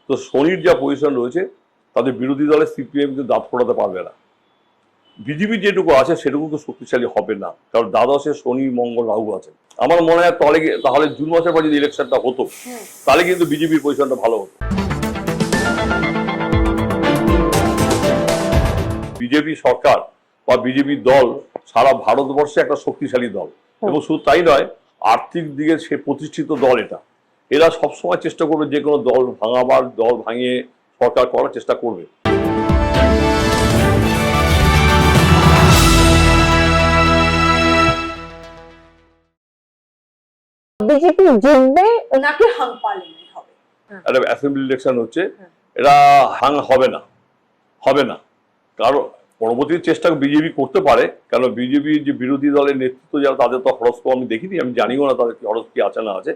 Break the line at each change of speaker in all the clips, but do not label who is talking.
তো শনির যা পজিশন রয়েছে তাদের বিরোধী দলের সিপিএম কিন্তু দাঁত ফোটাতে পারবে না। বিজেপি যেটুকু আছে সেটুকু তো শক্তিশালী হবে না, কারণ দ্বাদশে শনি মঙ্গল রাহু আছে। আমার মনে হয় তাহলে জুন মাসের পর যদি ইলেকশনটা হতো তাহলে কিন্তু বিজেপির পজিশনটা ভালো হতো। বিজেপি সরকার বা বিজেপি দল সারা ভারতবর্ষে একটা শক্তিশালী দল, এবং শুধু তাই নয়, আর্থিক দিকে সে প্রতিষ্ঠিত দল। এরা সবসময় চেষ্টা করবে যে কোনো দল ভাঙাবার, দল ভাঙিয়ে সরকার করার চেষ্টা করবে।
বিজেপি জিতবে নাকি হাং পার্লামেন্ট হবে?
একটা অ্যাসেম্বলি ইলেকশন হচ্ছে, এরা হাং হবে না। কারণ পরবর্তী চেষ্টা বিজেপি করতে পারে, কারণ বিজেপির যে বিরোধী দলের নেতৃত্ব যারা, তাদের তো হরস্কোপ আমি দেখিনি, আমি জানিও না তাদের হরস্কোপ কি আছে না আছে।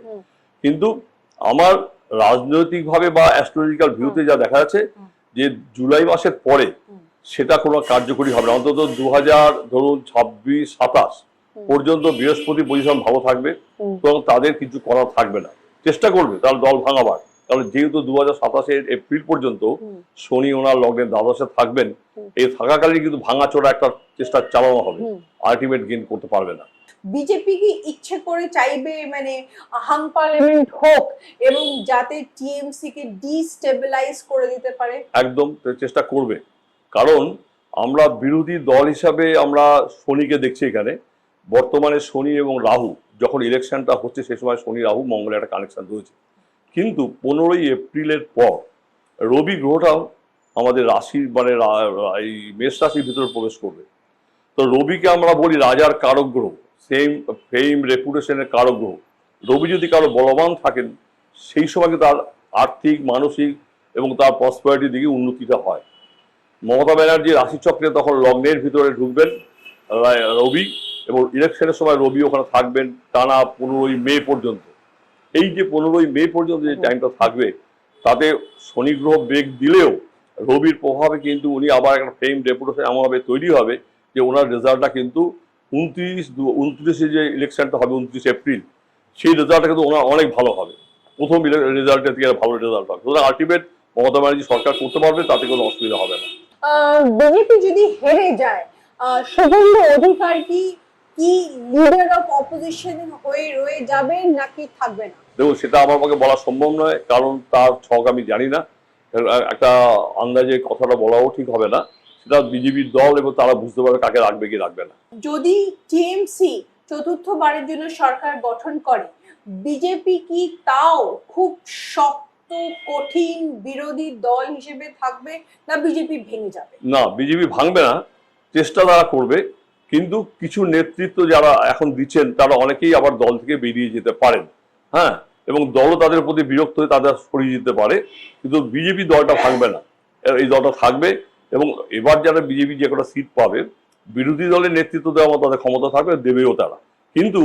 কিন্তু আমার রাজনৈতিক ভাবে বা অ্যাস্ট্রোলজিক্যাল ভিউতে যা দেখা যাচ্ছে যে জুলাই মাসের পরে সেটা কোনো কার্যকরী হবে না। অন্তত 2026-27 পর্যন্ত বৃহস্পতি পজিশন ভালো থাকবে এবং তাদের কিছু করার থাকবে না। চেষ্টা করবে তাহলে দল ভাঙাবার, কারণ যেহেতু 2027 এপ্রিল পর্যন্ত শনি ওনার লগ্নে দ্বাদশে থাকবেন, এই থাকাকালীন কিন্তু ভাঙাচোরা একটা চেষ্টা চালানো হবে, আলটিমেট গেইন করতে পারবে না।
বিজেপি কি ইচ্ছে করে চাইবে মানে হাং পার্লামেন্ট হোক এবং যাতে টিএমসি কে ডিস্টেবিলাইজ করে দিতে পারে?
একদম চেষ্টা করবে, কারণ আমরা বিরোধী দল হিসাবে আমরা শনিকে দেখছি এখানে। বর্তমানে শনি এবং রাহু যখন ইলেকশনটা হচ্ছে সেই সময় শনি রাহু মঙ্গলের একটা কানেকশন রয়েছে, কিন্তু 15ই এপ্রিলের পর রবি গ্রহটাও আমাদের রাশির মানে এই মেষ রাশির ভিতরে প্রবেশ করবে। তো রবিকে আমরা বলি রাজার কারক গ্রহ, ফেম রেপুটেশনের কারক গ্রহ। রবি যদি কারো বলবান থাকেন সেই সময় তার আর্থিক, মানসিক এবং তার প্রসপারিটির দিকে উন্নতিটা হয়। মমতা ব্যানার্জি রাশিচক্রে তখন লগ্নের ভিতরে ঢুকবেন রবি, এবং ইলেকশনের সময় রবি ওখানে থাকবেন টানা 15ই মে পর্যন্ত। এই যে 15ই মে পর্যন্ত যে টাইমটা থাকবে, তাতে শনি গ্রহ ব্রেক দিলেও রবির প্রভাবে কিন্তু উনি আবার একটা ফেম রেপুটেশন এমনভাবে তৈরি হবে যে ওনার রেজাল্টটা কিন্তু 29 যে ইলেকশনটা হবে 29 এপ্রিল, সেই রেজাল্টটা কিন্তু ওনার অনেক ভালো হবে। প্রথম রেজাল্টের থেকে ভালো রেজাল্ট হবে। সুতরাং আলটিমেট মমতা ব্যানার্জি সরকার করতে পারবে, তাতে কোনো অসুবিধা হবে না।
বিজেপি যদি হেরে যায়, শুভেন্দু অধিকারী কি লিডার অফ অপোজিশন হয়ে রয়ে যাবে নাকি থাকবে না?
দেখুন, সেটা আমার পক্ষে বলা সম্ভব নয়, কারণ তার ছক আমি জানি না। একটা আন্দাজে কথাটা বলাও ঠিক হবে না। সেটা বিজেপির দল এবং তারা বুঝতে পারবে কাকে রাখবে কি রাখবে না।
যদি টিএমসি চতুর্থবারের জন্য সরকার গঠন করে, বিজেপি কি তাও খুব শক্ত কঠিন বিরোধী দল হিসেবে থাকবে না বিজেপি ভেঙে যাবে?
না, বিজেপি ভাঙবে না, চেষ্টা তারা করবে। কিন্তু কিছু নেতৃত্ব যারা এখন দিচ্ছেন তারা অনেকেই আবার দল থেকে বেরিয়ে যেতে পারেন, হ্যাঁ, এবং দলও তাদের প্রতি বিরক্ত হয়ে তাদের সরিয়ে যেতে পারে। কিন্তু বিজেপি দলটা ভাঙবে না, এই দলটা থাকবে। এবং এবার যারা বিজেপি যে কটা সিট পাবে, বিরোধী দলের নেতৃত্ব দেওয়ার মতো তাদের ক্ষমতা থাকবে, দেবেও তারা। কিন্তু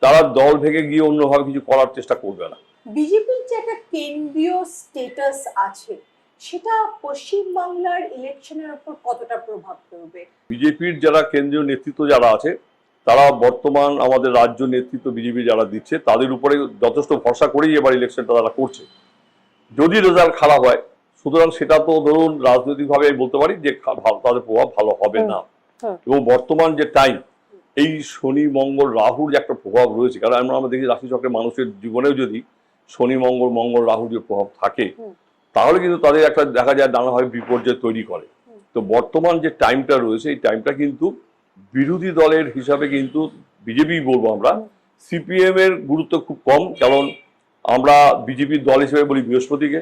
তারা দল ভেঙে গিয়ে অন্যভাবে কিছু করার চেষ্টা করবে না।
বিজেপির যে একটা কেন্দ্রীয় স্ট্যাটাস আছে, সেটা পশ্চিমবাংলার ইলেকশনের উপর কতটা প্রভাব ফেলবে?
বিজেপির যারা কেন্দ্রীয় নেতৃত্ব যারা আছে, তারা বর্তমান আমাদের রাজ্য নেতৃত্ব বিজেপি যারা দিচ্ছে তাদের উপরে যথেষ্ট ভরসা করেই এবার ইলেকশনটা তারা করছে। যদি রেজাল্ট খারাপ হয়, সুতরাং সেটা তো ধরুন রাজনৈতিকভাবে আমি বলতে পারি যে তাদের প্রভাব ভালো হবে না। এবং বর্তমান যে টাইম, এই শনি মঙ্গল রাহুর যে একটা প্রভাব রয়েছে, কারণ আমরা দেখি রাশিচক্রে মানুষের জীবনেও যদি শনি মঙ্গল রাহুর যে প্রভাব থাকে, তাহলে কিন্তু তাদের একটা দেখা যায় নানাভাবে বিপর্যয় তৈরি করে। তো বর্তমান যে টাইমটা রয়েছে, এই টাইমটা কিন্তু বিরোধী দলের হিসাবে কিন্তু বিজেপি বলবো আমরা, সিপিএম এর গুরুত্ব খুব কম। কারণ আমরা বিজেপির দল হিসেবে বলি বৃহস্পতিকে,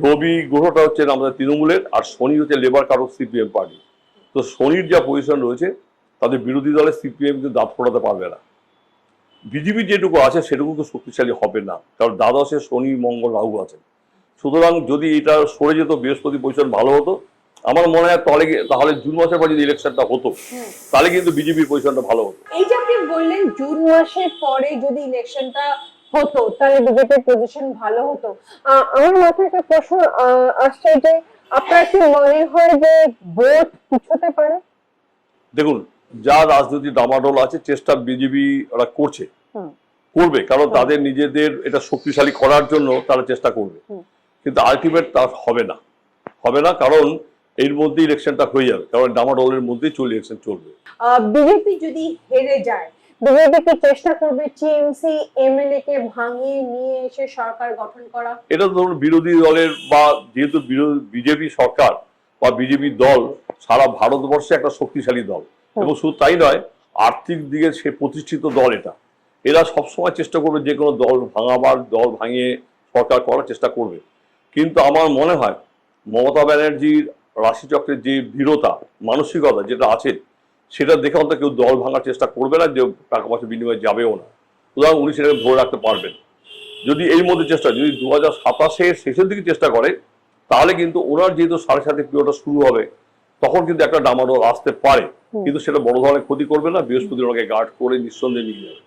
রবি গ্রহটা হচ্ছে আমাদের তৃণমূলের, আর শনি হচ্ছে লেবার কারক সিপিএম পার্টি। তো শনির যা পজিশন রয়েছে তাদের বিরোধী দলের সিপিএম কিন্তু দাঁত ফোটাতে পারবে না। বিজেপি যেটুকু আছে সেটুকু তো শক্তিশালী হবে না, কারণ দ্বাদশে শনি মঙ্গল রাহু আছে। সুতরাং যদি এটা সরে যেত, বৃহস্পতি পজিশন ভালো হতো, আমার মনে হয় তাহলে জুন মাসের পর যদি ইলেকশনটা হতো তাহলে কিন্তু বিজেপির পজিশনটা ভালো হতো।
এই যে আপনি বললেন জুন মাসের পরে যদি ইলেকশনটা হতো তাহলে বিজেপির পজিশন ভালো হতো, আমার মাথায় একটা প্রশ্ন আসছে যে আপনার কি মনে হয় যে ভোট পিছোতে পারে?
দেখুন, যা রাজনৈতিক ডামাডোল আছে চেষ্টা বিজেপি ওরা করবে, কারণ তাদের নিজেদের এটা শক্তিশালী করার জন্য তারা চেষ্টা করবে। কিন্তু আলটিমেট তা হবে না, কারণ এর মধ্যে ইলেকশনটা হয়ে যাবে, কারণ ডামাডোলের মধ্যেই ইলেকশন চলবে।
বিজেপি যদি হেরে যায়, বিজেপি কি চেষ্টা করবে টিএমসি এমএলএ কে ভাঙিয়ে নিয়ে এসে সরকার গঠন করা?
এটা ধরুন বিরোধী দলের, বা যেহেতু বিজেপি সরকার বা বিজেপি দল সারা ভারতবর্ষে একটা শক্তিশালী দল, এবং শুধু তাই নয়, আর্থিক দিকে সে প্রতিষ্ঠিত দল। এরা সবসময় চেষ্টা করবে যে কোনো দল ভাঙাবার, দল ভাঙিয়ে সরকার করার চেষ্টা করবে। কিন্তু আমার মনে হয় মমতা ব্যানার্জির রাশিচক্রের যে দৃঢ়তা, মানসিকতা যেটা আছে, সেটা দেখে অন্তত কেউ দল ভাঙার চেষ্টা করবে না, যে টাকা পয়সা বিনিময়ে যাবেও না। সুতরাং উনি সেটাকে ধরে রাখতে পারবেন। যদি এর মধ্যে চেষ্টা, যদি 2027-এর শেষের দিকে চেষ্টা করে, তাহলে কিন্তু ওনার যেহেতু 7.5 পিরিয়ডটা শুরু হবে, তখন কিন্তু একটা ডামাডোল আসতে পারে, কিন্তু সেটা বড় ধরনের ক্ষতি করবে না। বৃহস্পতি ওনাকে গার্ড করে নিঃসন্দেহে নিয়ে যাবে।